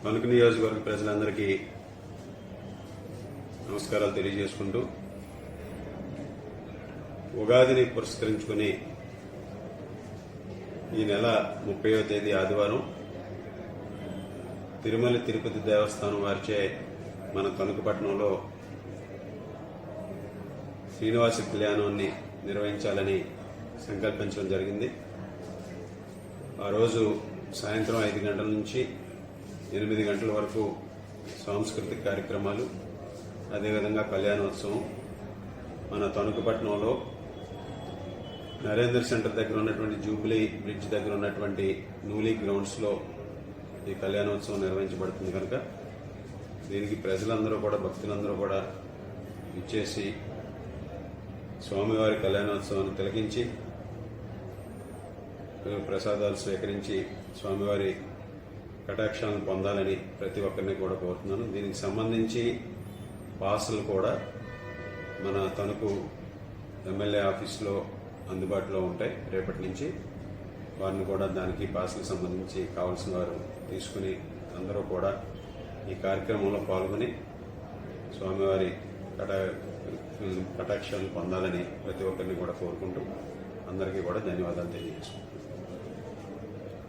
తణుకు నియోజకవర్గ ప్రజలందరికీ నమస్కారాలు తెలియజేసుకుంటూ ఉగాదిని పురస్కరించుకుని ఈ నెల 30వ తేదీ ఆదివారం తిరుమల తిరుపతి దేవస్థానం వారిచే మన తణుకు పట్టణంలో శ్రీనివాస కళ్యాణాన్ని నిర్వహించాలని సంకల్పించడం జరిగింది. ఆ రోజు సాయంత్రం 5 గంటల నుంచి 8 గంటల వరకు సాంస్కృతిక కార్యక్రమాలు, అదేవిధంగా కళ్యాణోత్సవం మన తణుకు పట్టణంలో నరేంద్ర సెంటర్ దగ్గర ఉన్నటువంటి జూబ్లీ బ్రిడ్జ్ దగ్గర ఉన్నటువంటి నూలీ గ్రౌండ్స్లో ఈ కళ్యాణోత్సవం నిర్వహించబడుతుంది కనుక దీనికి ప్రజలందరూ కూడా, భక్తులందరూ కూడా ఇచ్చేసి స్వామివారి కళ్యాణోత్సవాన్ని తిలకించి ప్రసాదాలు స్వీకరించి స్వామివారి కటాక్షాలను పొందాలని ప్రతి ఒక్కరిని కూడా కోరుతున్నాను. దీనికి సంబంధించి పాసులు కూడా మన తణుకు ఎమ్మెల్యే ఆఫీసులో అందుబాటులో ఉంటాయి. రేపటి నుంచి వారిని కూడా దానికి పాసులకు సంబంధించి కావాల్సిన వారు తీసుకుని అందరూ కూడా ఈ కార్యక్రమంలో పాల్గొని స్వామివారి కటాక్షాలను పొందాలని ప్రతి ఒక్కరిని కూడా కోరుకుంటూ అందరికీ కూడా ధన్యవాదాలు తెలియజేసుకుంటున్నాను.